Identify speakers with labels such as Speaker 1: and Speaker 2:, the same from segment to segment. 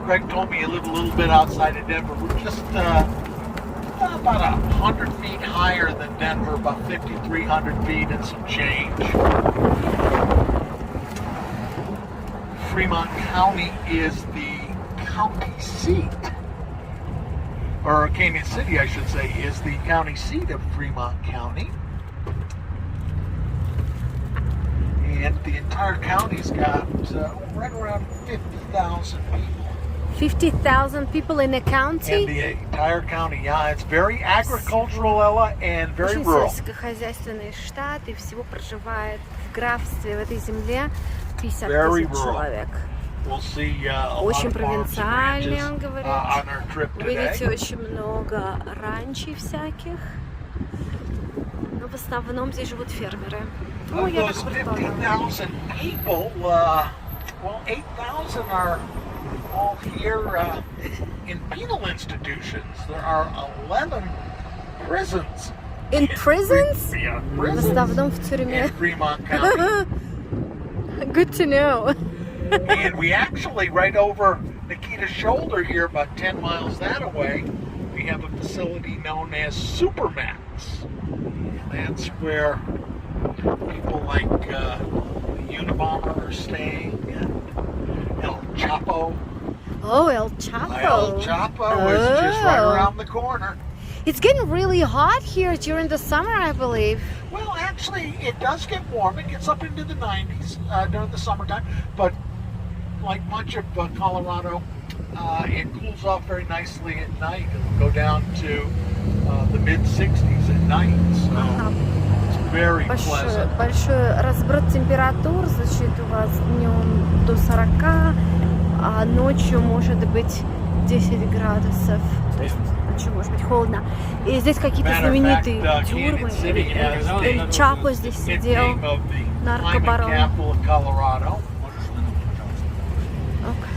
Speaker 1: Greg told me he lived a little bit outside of Denver. We're just about 100 feet higher than Denver, about 5,300 feet and some change. Fremont County is the county seat, or Canyon City, I should say, is the county seat of Fremont County. And the entire county's got right around 50,000 people.
Speaker 2: 50,000 people in the county?
Speaker 1: And the entire county, yeah. It's very agricultural, Ella, and very
Speaker 2: очень
Speaker 1: rural.
Speaker 2: сельскохозяйственный штат, и всего проживает в графстве, в этой земле 50
Speaker 1: Very
Speaker 2: тысяч
Speaker 1: rural.
Speaker 2: человек.
Speaker 1: We'll see a lot
Speaker 2: Очень
Speaker 1: of farms and
Speaker 2: провинциальный,
Speaker 1: ranches,
Speaker 2: он говорит.
Speaker 1: on our trip
Speaker 2: Видите,
Speaker 1: today.
Speaker 2: очень много ранчей всяких. Но в основном здесь живут фермеры. Ну,
Speaker 1: Of
Speaker 2: я
Speaker 1: those
Speaker 2: так предполагаю.
Speaker 1: 50,000 people, well, 8,000 are all here in penal institutions. There are 11 prisons.
Speaker 2: In prisons?
Speaker 1: Yeah,
Speaker 2: В
Speaker 1: prisons
Speaker 2: основном в тюрьме.
Speaker 1: in Fremont County.
Speaker 2: Good to know.
Speaker 1: And we actually, right over Nikita's shoulder here, about 10 miles that away, we have a facility known as Supermax. That's where people like the Unabomber are staying, and El Chapo.
Speaker 2: Oh, El Chapo.
Speaker 1: El Chapo is just right
Speaker 2: Oh.
Speaker 1: around the corner.
Speaker 2: It's getting really hot here during the summer, I believe.
Speaker 1: Well, actually, it does get warm. It gets up into the 90s during the summertime, but like much of Colorado, it cools off very nicely at night. It'll go down to the mid-60s at night, so
Speaker 2: Ага.
Speaker 1: it's very pleasant.
Speaker 2: Большой разброд температур, значит, у вас днем до 40, а ночью может быть 10 градусов. То есть ночью может быть холодно. И здесь какие-то
Speaker 1: Matter of
Speaker 2: знаменитые
Speaker 1: fact,
Speaker 2: тюрьмы.
Speaker 1: Canyon City has
Speaker 2: Эль Чапо здесь сидел.
Speaker 1: nickname of the climate
Speaker 2: Наркобарон.
Speaker 1: capital of Colorado.
Speaker 2: Okay.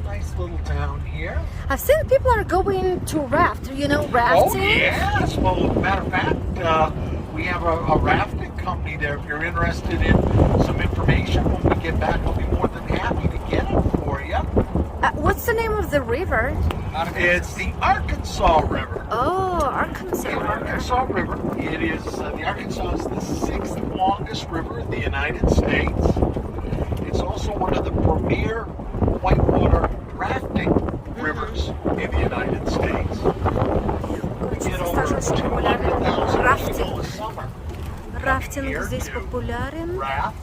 Speaker 1: Nice little town here.
Speaker 2: I've seen people are going to raft. You know,
Speaker 1: Oh,
Speaker 2: rafting?
Speaker 1: yes. Well, matter of fact, we have a rafting company there. If you're interested in some information, when we get back, I'll be more than happy to get it for you.
Speaker 2: What's the name of the river?
Speaker 1: It's the Arkansas River.
Speaker 2: Oh, Arkansas
Speaker 1: The
Speaker 2: River.
Speaker 1: Arkansas River. It is the Arkansas is the 6th longest river in the United States. It's also one of the premier whitewater rafting rivers in the United States. We get over 200,000 people a summer.
Speaker 2: Рафтинг здесь популярен.
Speaker 1: Raft.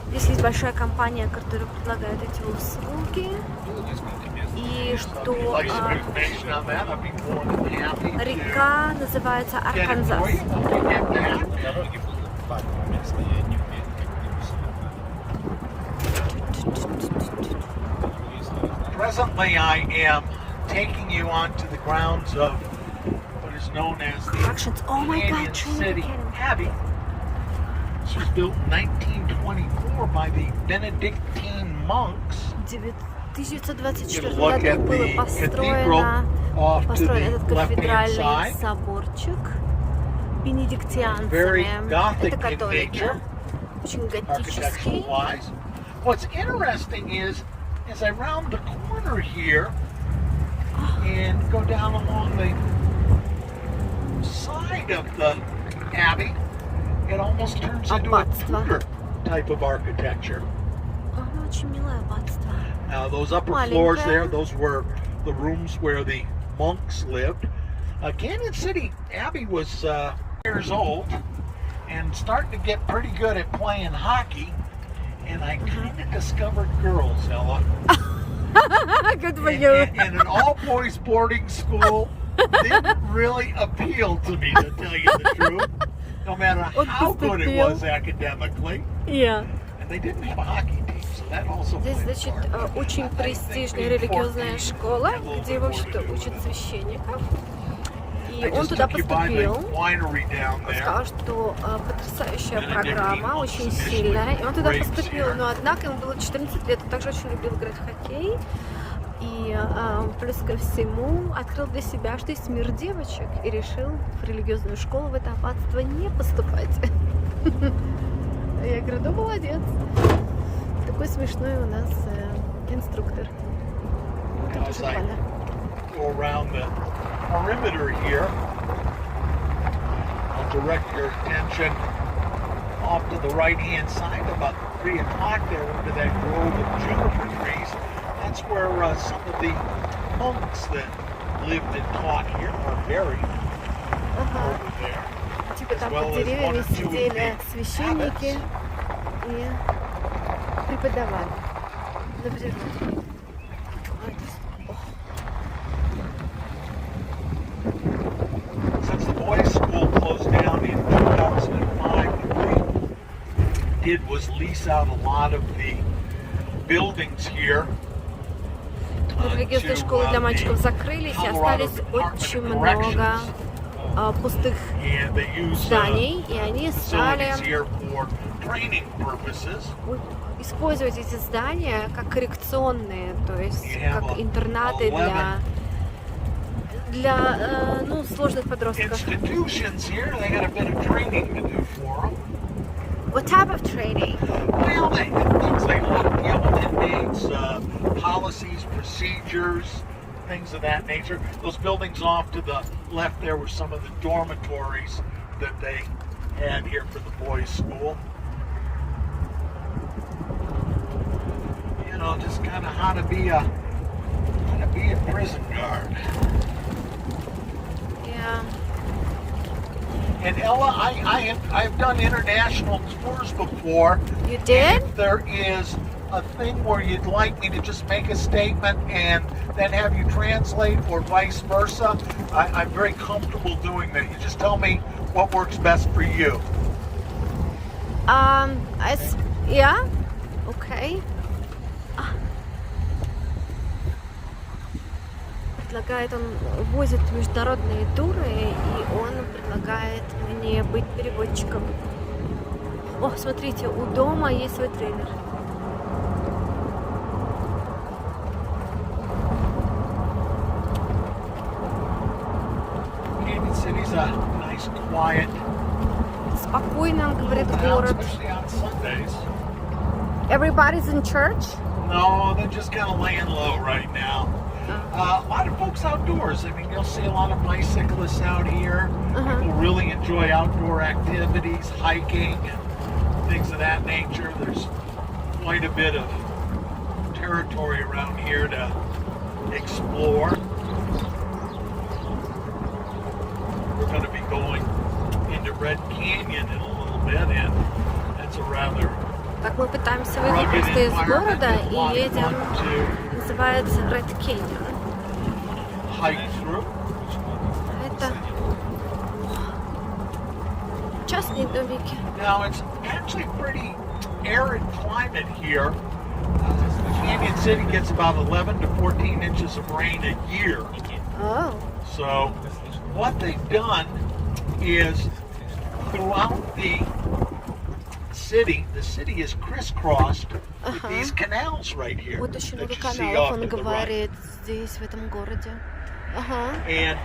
Speaker 2: Здесь есть большая компания, которая предлагает эти услуги. И что
Speaker 1: Like some information on that, I'd be more than happy to
Speaker 2: река называется
Speaker 1: get it
Speaker 2: Арканзас.
Speaker 1: for you when we get back.
Speaker 3: Дороги будут по одному месту, я не умею как-нибудь.
Speaker 1: Presently, I am taking you onto the grounds of what is known as the
Speaker 2: Attractions. Oh my
Speaker 1: Canyon
Speaker 2: God, Trinity
Speaker 1: City
Speaker 2: Canyon.
Speaker 1: Abbey. This was built in 1924 by the Benedictine monks.
Speaker 2: В 1924
Speaker 1: Look
Speaker 2: году
Speaker 1: at
Speaker 2: было
Speaker 1: the
Speaker 2: построен
Speaker 1: cathedral off to
Speaker 2: построен
Speaker 1: the
Speaker 2: этот
Speaker 1: left-hand
Speaker 2: кафедральный
Speaker 1: side.
Speaker 2: соборчик
Speaker 1: Very
Speaker 2: бенедиктианцами.
Speaker 1: Gothic
Speaker 2: Это
Speaker 1: in
Speaker 2: католики.
Speaker 1: nature,
Speaker 2: Очень готический.
Speaker 1: architectural-wise. What's interesting is, as I round the corner here and go down along the side of the abbey, it almost turns into a
Speaker 2: Аббатство.
Speaker 1: Tudor type of architecture.
Speaker 2: Оно очень милое аббатство.
Speaker 1: Those upper
Speaker 2: Маленькое.
Speaker 1: floors there, those were the rooms where the monks lived. Canyon City Abbey was years old and starting to get pretty good at playing hockey. And I kind of discovered girls, Ella.
Speaker 2: Good for
Speaker 1: And,
Speaker 2: you.
Speaker 1: and an all-boys boarding school didn't really appeal to me, to tell you the truth. No matter how good it was academically.
Speaker 2: Yeah.
Speaker 1: And they didn't have a hockey team, so that also
Speaker 2: Здесь,
Speaker 1: played a
Speaker 2: значит,
Speaker 1: part.
Speaker 2: очень престижная религиозная школа, где, в общем-то, учат священников. И
Speaker 1: I
Speaker 2: он
Speaker 1: just
Speaker 2: туда
Speaker 1: took you by the
Speaker 2: поступил.
Speaker 1: winery down
Speaker 2: Он
Speaker 1: there.
Speaker 2: сказал, что потрясающая программа, очень сильная. И он туда поступил, но однако ему было 14 лет. Он также очень любил играть в хоккей. И плюс ко всему открыл для себя, что есть мир девочек. И решил в религиозную школу, в это аббатство не поступать. Я Я говорю, ну молодец. Такой смешной у нас инструктор. Вот это
Speaker 1: As
Speaker 2: уже
Speaker 1: I
Speaker 2: прикольно.
Speaker 1: go around the perimeter here, I'll direct your attention off to the right-hand side, about 3 o'clock there, into that grove of juniper trees. That's where some of the monks that lived and taught here are buried
Speaker 2: Ага.
Speaker 1: over there.
Speaker 2: Типа там
Speaker 1: As well
Speaker 2: под
Speaker 1: as
Speaker 2: деревьями
Speaker 1: one or two of
Speaker 2: сидели
Speaker 1: the
Speaker 2: священники и преподавали. Например,
Speaker 1: Since the boys' school closed down in 2005, what they did was lease out a lot of the buildings here.
Speaker 2: религиозные школы для мальчиков закрылись, и остались очень много пустых
Speaker 1: And they use
Speaker 2: зданий, и они стали
Speaker 1: facilities here for training purposes.
Speaker 2: использовать эти здания как коррекционные, то есть
Speaker 1: You have
Speaker 2: как интернаты для ну, сложных подростков.
Speaker 1: Institutions here, they got a bit of training to do for them.
Speaker 2: What type of training?
Speaker 1: Well, they things like look, inmates, policies, procedures, things of that nature. Those buildings off to the left there were some of the dormitories that they had here for the boys' school. You know, just kind of how to be a prison guard.
Speaker 2: Yeah.
Speaker 1: And Ella, I've done international tours before.
Speaker 2: You did?
Speaker 1: If there is a thing where you'd like me to just make a statement and then have you translate, or vice versa, I'm very comfortable doing that. You just tell me what works best for you.
Speaker 2: Yeah? Okay. Предлагает, он возит международные туры, и он предлагает мне быть переводчиком. О, смотрите, у дома есть свой трейлер.
Speaker 1: Canyon City's a nice, quiet
Speaker 2: Спокойно, он говорит,
Speaker 1: town,
Speaker 2: город.
Speaker 1: especially on Sundays.
Speaker 2: Everybody's in church?
Speaker 1: No, they're just kind of laying low right now. A lot of folks outdoors. I mean, you'll see a lot of bicyclists out here. People really enjoy outdoor activities, hiking, and things of that nature. There's quite a bit of territory around here to explore. We're going to be going into Red Canyon in a little bit, and that's a rather
Speaker 2: Так мы пытаемся выйти
Speaker 1: rugged
Speaker 2: просто из
Speaker 1: environment.
Speaker 2: города
Speaker 1: It's a
Speaker 2: и
Speaker 1: lot of
Speaker 2: едем,
Speaker 1: fun to
Speaker 2: называется Red Canyon.
Speaker 1: hike through.
Speaker 2: Это частные домики.
Speaker 1: Now, it's actually pretty arid climate here. Canyon City gets about 11 to 14 inches of rain a year.
Speaker 2: Oh.
Speaker 1: So what they've done is throughout the city is crisscrossed with these canals right here
Speaker 2: Вот очень
Speaker 1: that
Speaker 2: много
Speaker 1: you see
Speaker 2: каналов,
Speaker 1: off
Speaker 2: он
Speaker 1: to the right.
Speaker 2: говорит, здесь, в этом городе. Ага.
Speaker 1: And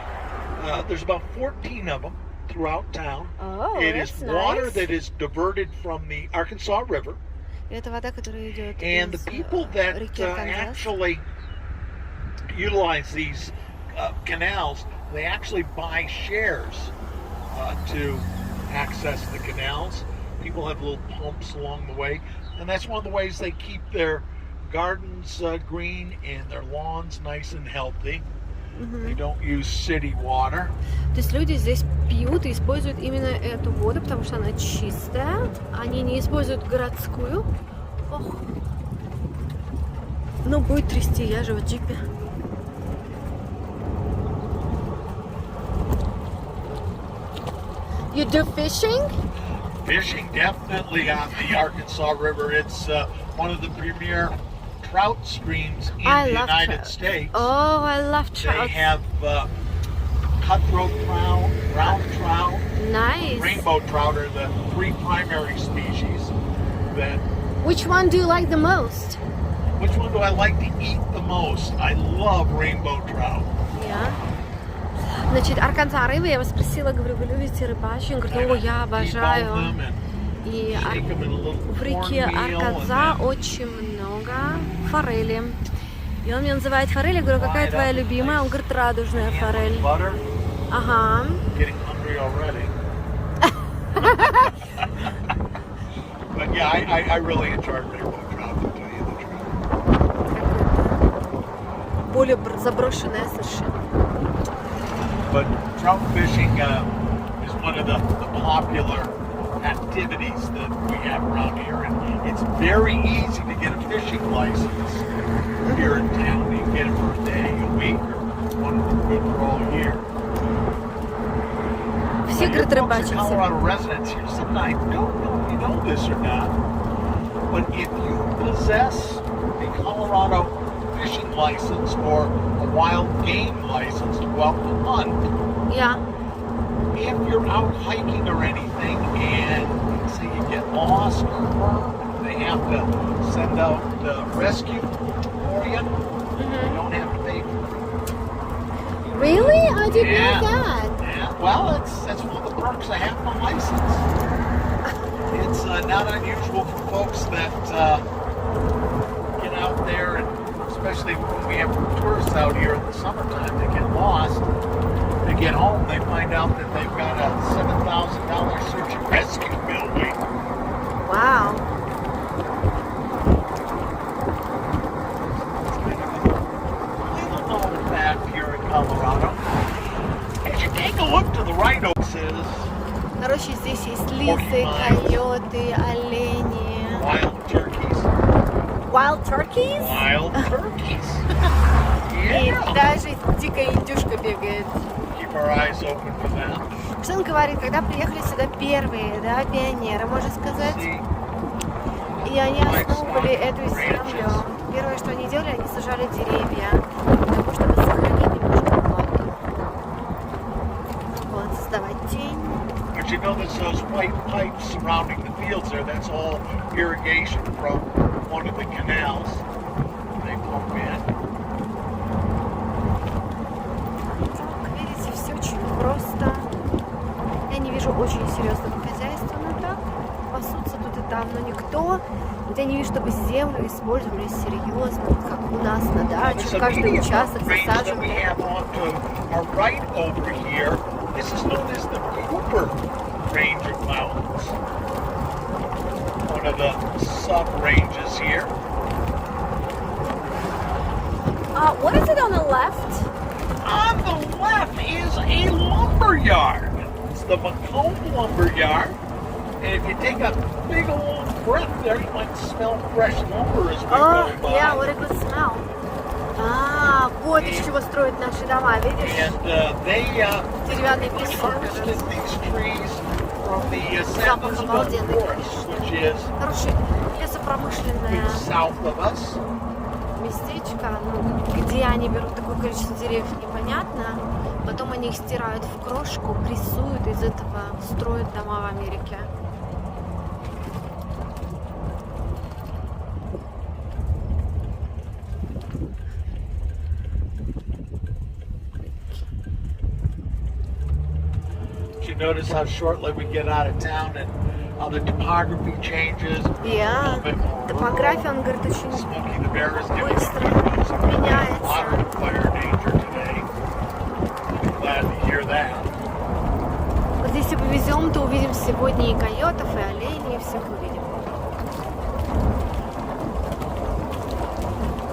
Speaker 1: there's about 14 of them throughout town.
Speaker 2: Oh,
Speaker 1: It is
Speaker 2: that's
Speaker 1: water
Speaker 2: nice.
Speaker 1: that is diverted from the Arkansas River.
Speaker 2: Это вода, которая идет
Speaker 1: And the
Speaker 2: из
Speaker 1: people that
Speaker 2: реки Арканзас.
Speaker 1: actually utilize these canals, they actually buy shares to access the canals. People have little pumps along the way, and that's one of the ways they keep their gardens green and their lawns nice and healthy. They don't use city water.
Speaker 2: То есть люди здесь пьют и используют именно эту воду, потому что она чистая. Они не используют городскую. Ох. Ну, будет трясти, я же в джипе. You do fishing?
Speaker 1: Fishing definitely on the Arkansas River. It's one of the premier trout streams in
Speaker 2: I
Speaker 1: the
Speaker 2: love
Speaker 1: United
Speaker 2: trout.
Speaker 1: States.
Speaker 2: Oh, I love trout.
Speaker 1: They have cutthroat trout, brown trout,
Speaker 2: Nice.
Speaker 1: rainbow trout are the three primary species. That
Speaker 2: Which one do you like the most?
Speaker 1: which one do I like to eat the most? I love rainbow trout.
Speaker 2: Yeah. Значит, Арканза рыба, я вас спросила, говорю, вы любите рыбачить? Он говорит, о, я
Speaker 1: Debone
Speaker 2: обожаю.
Speaker 1: them and
Speaker 2: И
Speaker 1: Shake them in a little
Speaker 2: в реке
Speaker 1: cornmeal and
Speaker 2: Аркадза
Speaker 1: then
Speaker 2: очень много форели. И он меня называет форель. Я говорю, какая твоя любимая? Он говорит, радужная
Speaker 1: ham with
Speaker 2: форель.
Speaker 1: butter.
Speaker 2: Ага.
Speaker 1: Getting hungry already. But yeah, I really enjoy rainbow trout, to tell you the truth.
Speaker 2: Более заброшенная совершенно.
Speaker 1: But trout fishing is one of the popular activities that we have around here, and it's very easy to get a fishing license here in town. You can get it for a day, a week, or one good for all year.
Speaker 2: Все, говорит,
Speaker 1: Folks in
Speaker 2: рыбачат.
Speaker 1: Colorado residents here sometimes don't know if you know this or not, but if you possess a Colorado fishing license or a wild game license to go out to hunt,
Speaker 2: Я.
Speaker 1: if you're out hiking or anything and say you get lost or hurt, they have to send out rescue for you. You don't have to pay for it.
Speaker 2: Really? I didn't
Speaker 1: Yeah.
Speaker 2: know that.
Speaker 1: Yeah, well, that's one of the perks of having a license. It's not unusual for folks that get out there, and especially when we have tourists out here in the summertime, they get lost. They get home, they find out that they've got a $7,000 search and rescue bill waiting.
Speaker 2: Вау.
Speaker 1: Little known fact here in Colorado. As you take a look to the right, is
Speaker 2: Короче, здесь есть лисы, койоты, олени.
Speaker 1: wild turkeys.
Speaker 2: Wild turkeys?
Speaker 1: Wild turkeys.
Speaker 2: И
Speaker 1: Yeah.
Speaker 2: даже дикая индюшка бегает.
Speaker 1: Keep our eyes open for that.
Speaker 2: Что он говорит, когда приехали сюда первые, да, пионеры, можно сказать,
Speaker 1: See,
Speaker 2: и они основывали эту землю. Первое, что они делали, они сажали деревья, для того, чтобы сохранить немножко воду. Вот, создавать тень.
Speaker 1: but you notice those white pipes surrounding the fields there, that's all irrigation from one of the canals they pump in.
Speaker 2: Так, видите, все очень просто. Я не вижу очень серьезного хозяйства, но так, пасутся тут и там, но никто. Вот я не вижу, чтобы землю использовали серьезно, вот как у нас на даче,
Speaker 1: There's a
Speaker 2: каждый
Speaker 1: medium
Speaker 2: участок
Speaker 1: range that we
Speaker 2: засаживали.
Speaker 1: have on to our right over here. This is known as the Cooper range of mountains. One of the sub-ranges here.
Speaker 2: What is it on the left?
Speaker 1: On the left is a lumber yard. It's the Macomb lumber yard. And if you take a big old breath there, you might smell fresh lumber as we
Speaker 2: Oh,
Speaker 1: go by.
Speaker 2: yeah, what a good smell. Вот из чего строят наши дома, видишь?
Speaker 1: And they
Speaker 2: Деревянный песок.
Speaker 1: harvested these trees from the Sandals
Speaker 2: обалденный,
Speaker 1: Forest, which is
Speaker 2: Короче, лесопромышленное
Speaker 1: south of us.
Speaker 2: местечко, ну, где они берут такое количество деревьев, непонятно. Потом они их стирают в крошку, прессуют, из этого строят дома в Америке.
Speaker 1: You notice how shortly we get out of town and how the topography changes.
Speaker 2: Yeah. Топография, он говорит, очень
Speaker 1: Smokey the Bear is giving
Speaker 2: быстро
Speaker 1: us a lot
Speaker 2: меняется.
Speaker 1: of fire danger today. I'm glad to hear that.
Speaker 2: Вот если повезем, то увидим сегодня и койотов, и оленей, и всех увидим.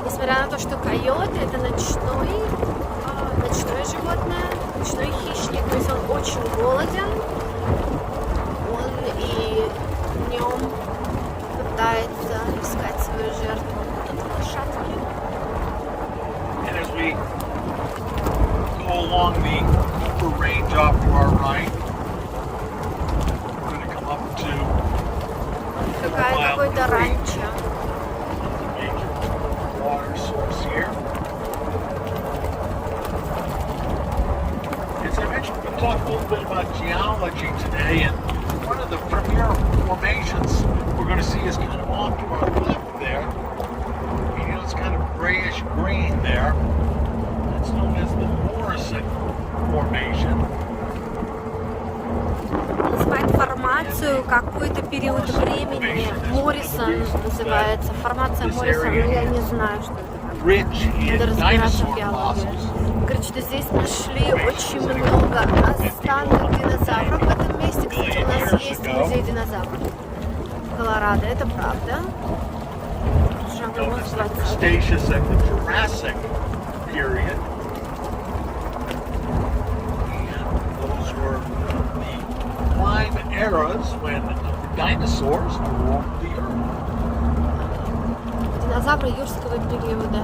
Speaker 2: Несмотря на то, что койот это ночное животное, ночной хищник, то есть он очень голоден, он и днем пытается искать свою жертву. Тут лошадки.
Speaker 1: And as we go along the upper range off to our right, we're going to come up to
Speaker 2: Какое-то ранчо.
Speaker 1: major water source here. As I mentioned, we're going to talk a little bit about geology today, and one of the premier formations we're going to see is kind of off to our left there. You know, it's kind of grayish green there. It's known as the Morrison Formation.
Speaker 2: Называет формацию. формацию какой-то период времени. Моррисон называется. Формация Моррисона, но я не знаю, что это. Надо разбираться в биологии. Короче, здесь нашли очень много останков динозавров в этом месте. Кстати, у нас есть музей динозавров в Колорадо, это правда.
Speaker 1: Cretaceous and the Jurassic period. And those were the prime eras when the dinosaurs roamed the earth.
Speaker 2: Динозавры юрского периода.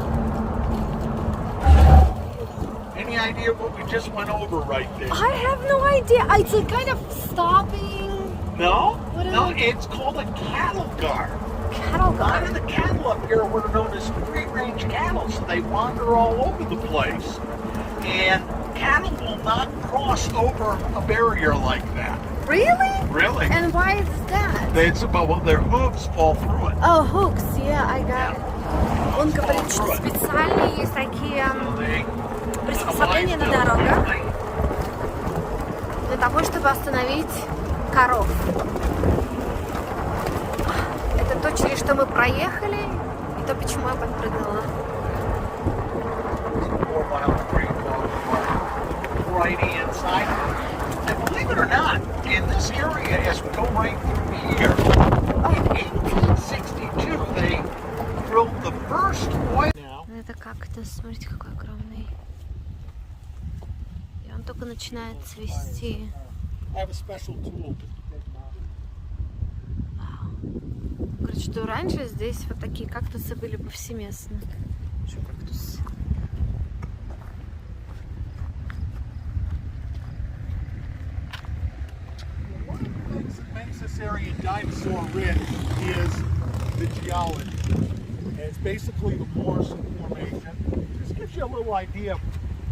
Speaker 1: Any idea what we just went over right there?
Speaker 2: I have no idea. It's a kind of stopping
Speaker 1: No?
Speaker 2: What is
Speaker 1: No,
Speaker 2: it?
Speaker 1: it's called a cattle guard.
Speaker 2: cattle
Speaker 1: A lot of
Speaker 2: guard.
Speaker 1: the cattle up here were known as free-range cattle, so they wander all over the place. And cattle will not cross over a barrier like that.
Speaker 2: Really?
Speaker 1: Really?
Speaker 2: And why is that?
Speaker 1: It's about, well, their hooves fall through it.
Speaker 2: Oh, hooks. Yeah, I got it. Он говорит, что специальные есть такие
Speaker 1: They
Speaker 2: приспособления на дорогах для того, чтобы остановить коров. Это то, через что мы проехали, и то, почему я подпрыгнула.
Speaker 1: 4-mile street right inside. And believe it or not, in this area, as we go right through here, in 1862, they drilled the first oil.
Speaker 2: Это как-то, смотрите, какой огромный. И он только начинает цвести.
Speaker 1: I have a special tool.
Speaker 2: Говорит, что раньше здесь вот такие кактусы были повсеместно. Что кактус?
Speaker 1: One of the things that makes this area dinosaur rich is the geology. And it's basically the Morrison Formation. This gives you a little idea of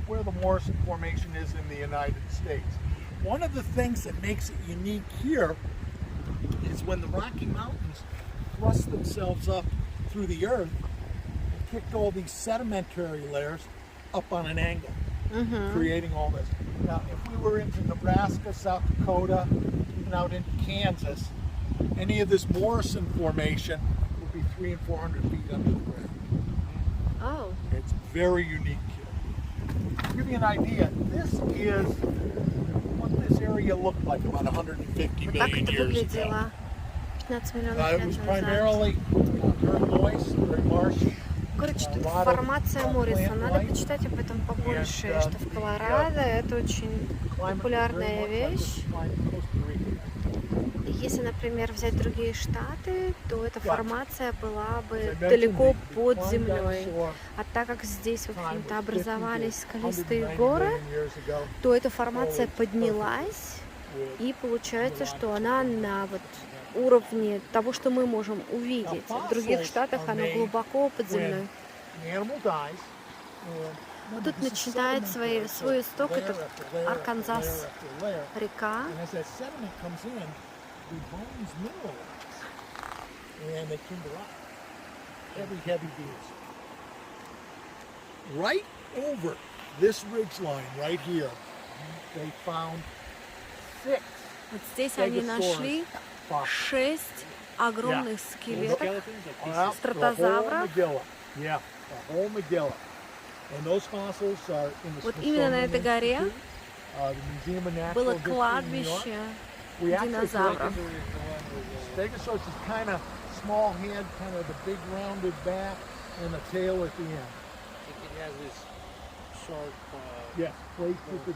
Speaker 1: where the Morrison Formation is in the United States. One of the things that makes it unique here is when the Rocky Mountains thrust themselves up through the earth and kicked all these sedimentary layers up on an angle, creating all this. Now, if we were into Nebraska, South Dakota, even out into Kansas, any of this Morrison Formation would be 300 and 400 feet under the ground.
Speaker 2: Oh.
Speaker 1: It's very unique here. To give you an idea, this is what this area looked like about 150
Speaker 2: Вот так
Speaker 1: million
Speaker 2: это
Speaker 1: years ago.
Speaker 2: выглядело 15 миллионов
Speaker 1: It
Speaker 2: лет
Speaker 1: was
Speaker 2: назад.
Speaker 1: primarily very moist, very marshy.
Speaker 2: Короче, формация Морриса. Надо почитать об этом побольше, что в Колорадо это очень популярная вещь. Если, например, взять другие штаты, то эта формация была бы далеко под землей. А так как здесь, в общем-то, образовались скалистые горы, то эта формация поднялась, и получается, что она на вот уровне того, что мы можем увидеть. В других штатах она глубоко под землей. Вот тут начинает свой исток, это Арканзас река.
Speaker 1: Right over this ridge line right here, they found 6
Speaker 2: Вот здесь они нашли 6 огромных скелетов стратозавров. Вот именно на этой горе было кладбище динозавров.
Speaker 1: Stegosaurus is kind of small head, kind of the big rounded back, and a tail at the end.
Speaker 3: It has this sharp.
Speaker 1: Yeah, placed with the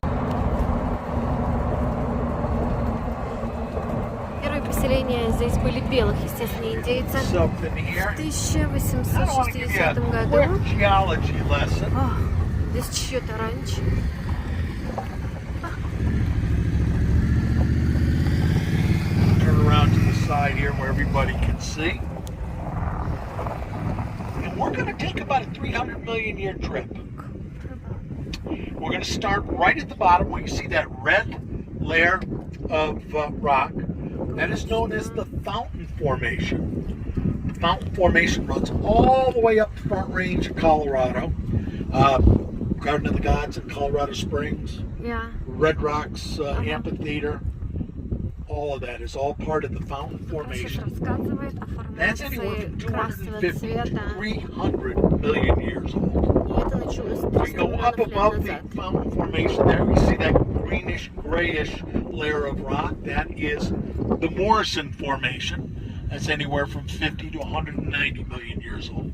Speaker 2: Первые поселения здесь были белых, естественно, индейцев.
Speaker 1: something here.
Speaker 2: В 1860 году.
Speaker 1: Quick geology lesson.
Speaker 2: О, здесь чье-то раньше.
Speaker 1: Turn around to the side here where everybody can see. And we're going to take about a 300 million year trip. We're going to start right at the bottom where you see that red layer of rock. That is known as the Fountain Formation. The Fountain Formation runs all the way up the Front Range of Colorado. Garden of the Gods in Colorado Springs.
Speaker 2: Yeah.
Speaker 1: Red Rocks Amphitheater. all of that is all part of the fountain
Speaker 2: Расшиф
Speaker 1: formation.
Speaker 2: рассказывает о
Speaker 1: That's anywhere
Speaker 2: формации
Speaker 1: from
Speaker 2: красного
Speaker 1: 250
Speaker 2: цвета.
Speaker 1: to 300 million years old.
Speaker 2: И это началось
Speaker 1: We
Speaker 2: 300
Speaker 1: go up
Speaker 2: миллионов лет
Speaker 1: above
Speaker 2: назад.
Speaker 1: the fountain formation there, we see that greenish, grayish layer of rock. That is the Morrison Formation. That's anywhere from 50 to 190 million years old.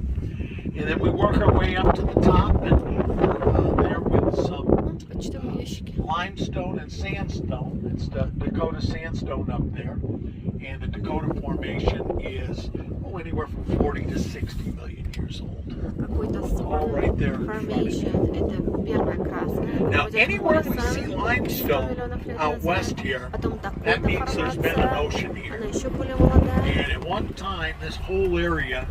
Speaker 1: And then we work our way up to the top, and we're there with some
Speaker 2: Почтовые ящики.
Speaker 1: limestone and sandstone. It's the Dakota sandstone up there. And the Dakota Formation is anywhere from 40 to 60 million years old.
Speaker 2: Какой-то
Speaker 1: All right there.
Speaker 2: formation. Это первая краска.
Speaker 1: Now,
Speaker 2: Вроде
Speaker 1: anywhere we
Speaker 2: Morrison,
Speaker 1: see
Speaker 2: 100
Speaker 1: limestone
Speaker 2: миллионов лет
Speaker 1: out
Speaker 2: назад.
Speaker 1: west here,
Speaker 2: Потом
Speaker 1: that
Speaker 2: Дакота
Speaker 1: means there's been an
Speaker 2: формация.
Speaker 1: ocean
Speaker 2: Она
Speaker 1: here.
Speaker 2: еще более молодая.
Speaker 1: And at one time, this whole area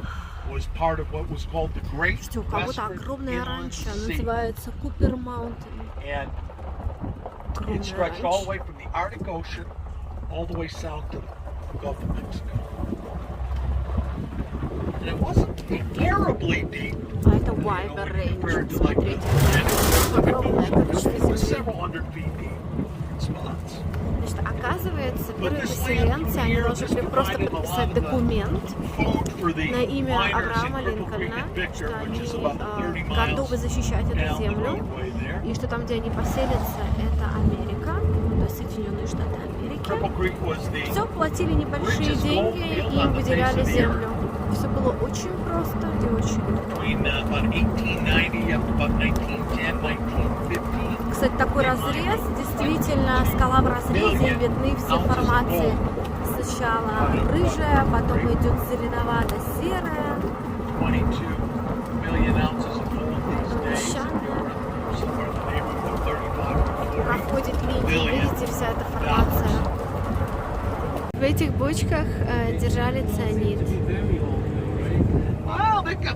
Speaker 1: was part of what was called the Great
Speaker 2: Что, как будто
Speaker 1: Western
Speaker 2: огромное
Speaker 1: Inland
Speaker 2: ранчо,
Speaker 1: Sea.
Speaker 2: называется Купер Маунтин.
Speaker 1: And it
Speaker 2: Огромное
Speaker 1: stretched all the
Speaker 2: ранчо.
Speaker 1: way from the Arctic Ocean all the way south to the Gulf of Mexico. And it wasn't terribly deep.
Speaker 2: А это
Speaker 1: You know,
Speaker 2: Wyver
Speaker 1: when you compare it
Speaker 2: Range.
Speaker 1: to like the
Speaker 2: Смотрите.
Speaker 1: Pacific
Speaker 2: Огромное
Speaker 1: Ocean.
Speaker 2: количество
Speaker 1: It was
Speaker 2: земли.
Speaker 1: several hundred feet deep in spots.
Speaker 2: Значит, оказывается,
Speaker 1: But
Speaker 2: первые
Speaker 1: this land
Speaker 2: поселенцы, они
Speaker 1: here
Speaker 2: должны
Speaker 1: just
Speaker 2: были просто
Speaker 1: provided a
Speaker 2: подписать
Speaker 1: lot of the
Speaker 2: документ
Speaker 1: food for the
Speaker 2: на имя
Speaker 1: miners in
Speaker 2: Авраама
Speaker 1: Cripple Creek
Speaker 2: Линкольна,
Speaker 1: and Victor,
Speaker 2: что
Speaker 1: which is
Speaker 2: они
Speaker 1: about 30 miles
Speaker 2: готовы защищать эту
Speaker 1: down the
Speaker 2: землю,
Speaker 1: roadway there.
Speaker 2: и что там, где они поселятся, это Америка, то есть Соединенные Штаты Америки.
Speaker 1: Cripple Creek was the
Speaker 2: Все платили небольшие деньги и им выделяли землю. Все было очень просто и очень легко.
Speaker 1: between about 1890 up to about 1910, 1915.
Speaker 2: Кстати, такой разрез, действительно, скала в разрезе, видны все формации. Сначала рыжая, потом идет зеленовато-серая,
Speaker 1: 22 million ounces of gold these days.
Speaker 2: песчаная.
Speaker 1: Somewhere in the neighborhood of 35 to 40.
Speaker 2: Проходит линия, видите, вся эта формация. В этих бочках держали цианид.
Speaker 1: Wow, they got